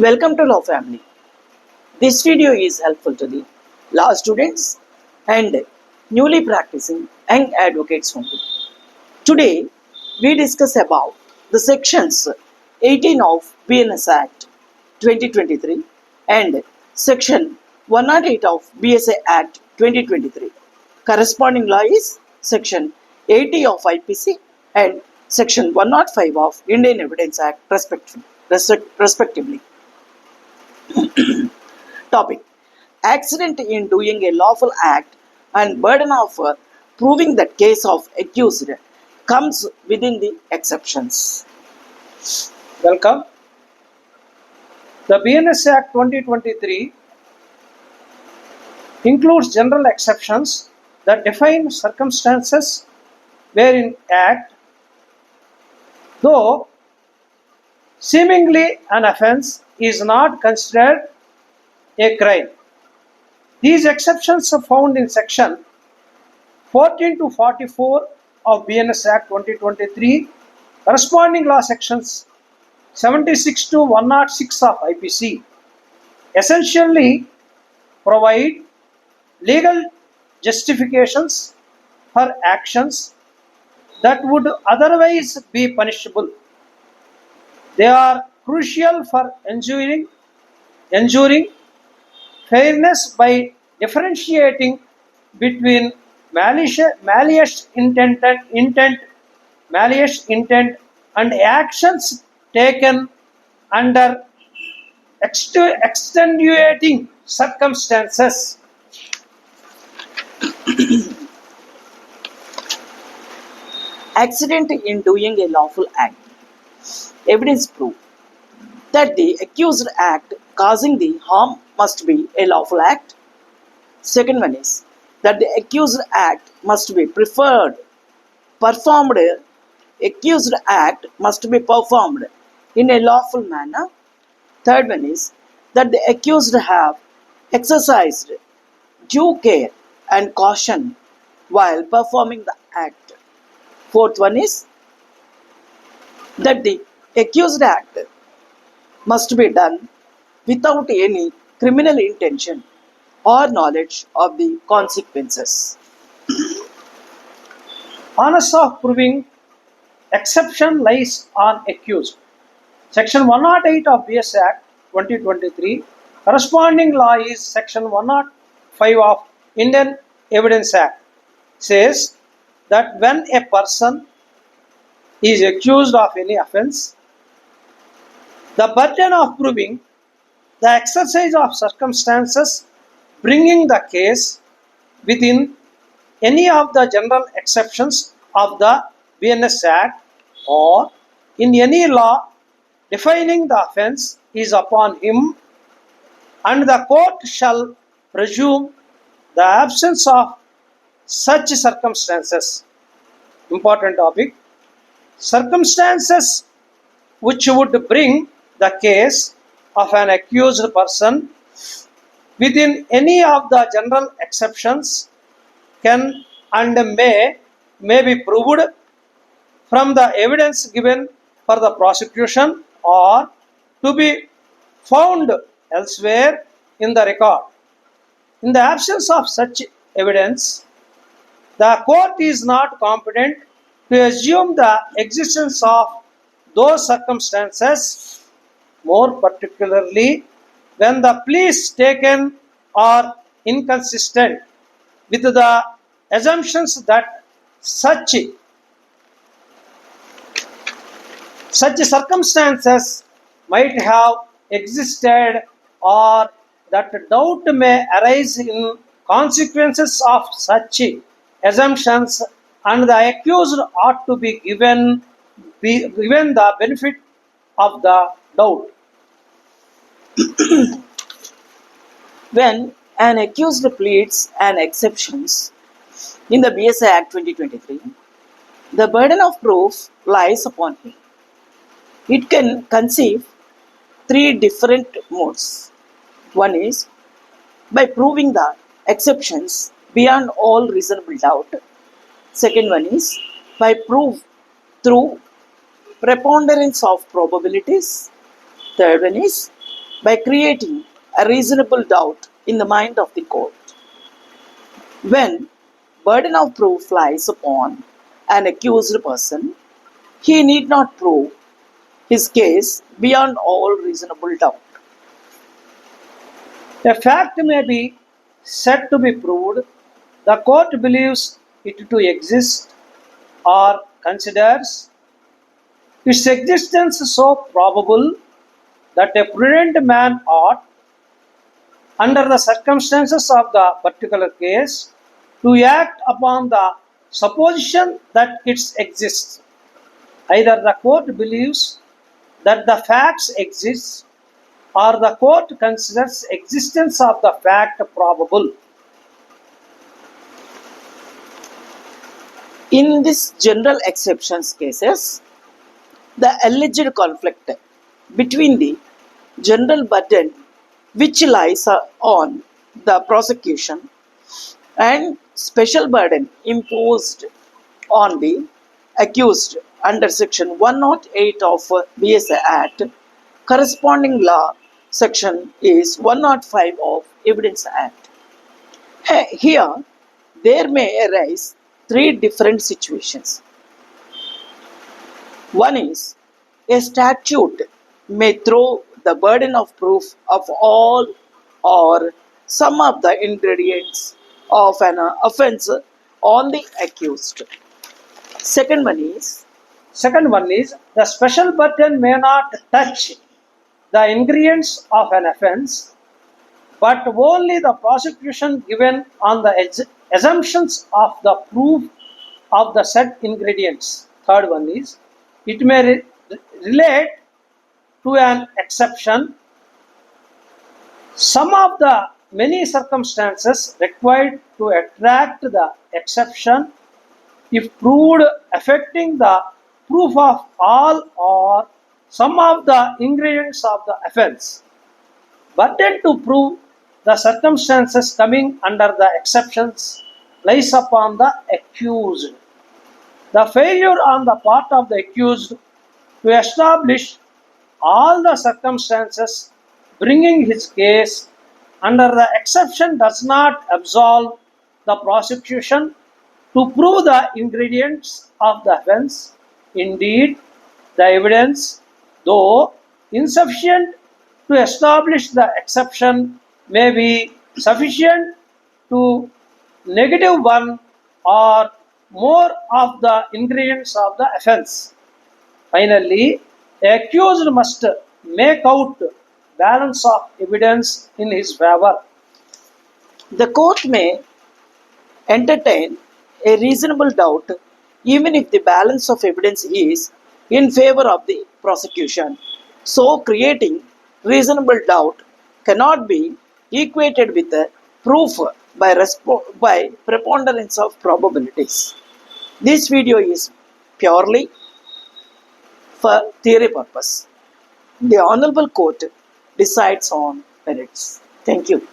Welcome to Law Family. This video is helpful to the law students and newly practicing young advocates only. Today, we discuss about the sections 18 of BNS Act 2023 and section 108 of BSA Act 2023. Corresponding law is section 80 of IPC and section 105 of Indian Evidence Act respectively. Topic: Accident in doing a lawful act and burden of proving the case of accused comes within the exceptions. Welcome. The BNS Act 2023 includes general exceptions that define circumstances wherein act, though seemingly an offence, is not considered a crime. These exceptions are found in section 14 to 44 of BNS Act 2023, corresponding law sections 76 to 106 of IPC, essentially provide legal justifications for actions that would otherwise be punishable. They are crucial for ensuring fairness by differentiating between malicious intent and actions taken under extenuating circumstances. Accident in doing a lawful act. Evidence proof that the accused act causing the harm must be a lawful act. Second one is that the accused act must be performed. Accused act must be performed in a lawful manner. Third one is that the accused have exercised due care and caution while performing the act. Fourth one is that the accused act must be done without any criminal intention or knowledge of the consequences. Onus of proving exception lies on accused. Section 108 of BS Act 2023, corresponding law is section 105 of Indian Evidence Act, says that when a person is accused of any offence, the burden of proving the exercise of circumstances bringing the case within any of the general exceptions of the BNS Act or in any law defining the offence is upon him, and the court shall presume the absence of such circumstances. Important topic. Circumstances which would bring the case of an accused person within any of the general exceptions can and may be proved from the evidence given for the prosecution or to be found elsewhere in the record. In the absence of such evidence, the court is not competent to assume the existence of those circumstances, more particularly when the pleas taken are inconsistent with the assumptions that such circumstances might have existed or that doubt may arise in consequences of such assumptions, and the accused ought to be given the benefit of the doubt. When an accused pleads an exceptions in the BSA Act 2023, the burden of proof lies upon him. It can conceive three different modes. One is by proving the exceptions beyond all reasonable doubt. Second one is by proof through preponderance of probabilities. Third one is by creating a reasonable doubt in the mind of the court. When burden of proof lies upon an accused person, he need not prove his case beyond all reasonable doubt. A fact may be said to be proved, the court believes it to exist or considers its existence so probable that a prudent man ought, under the circumstances of the particular case, to act upon the supposition that it exists. Either the court believes that the facts exist or the court considers existence of the fact probable. In this general exceptions cases, the alleged conflict between the general burden which lies on the prosecution and special burden imposed on the accused under section 108 of BSA Act, corresponding law section is 105 of Evidence Act. Here, there may arise three different situations. One is a statute may throw the burden of proof of all or some of the ingredients of an offense on the accused. Second one is Second one is the special burden may not touch the ingredients of an offense, but only the prosecution given on the assumptions of the proof of the said ingredients. Third one is it may relate to an exception. Some of the many circumstances required to attract the exception, if proved, affecting the proof of all or some of the ingredients of the offense. Burden to prove the circumstances coming under the exceptions lies upon the accused. The failure on the part of the accused to establish all the circumstances bringing his case under the exception does not absolve the prosecution to prove the ingredients of the offense. Indeed, the evidence, though insufficient to establish the exception, may be sufficient to negative one or more of the ingredients of the offense. Finally, the accused must make out balance of evidence in his favor. the court may entertain a reasonable doubt even if the balance of evidence is in favor of the prosecution. So, creating reasonable doubt cannot be equated with a proof by preponderance of probabilities. This video is purely for theory purpose. The Honorable Court decides on merits. Thank you.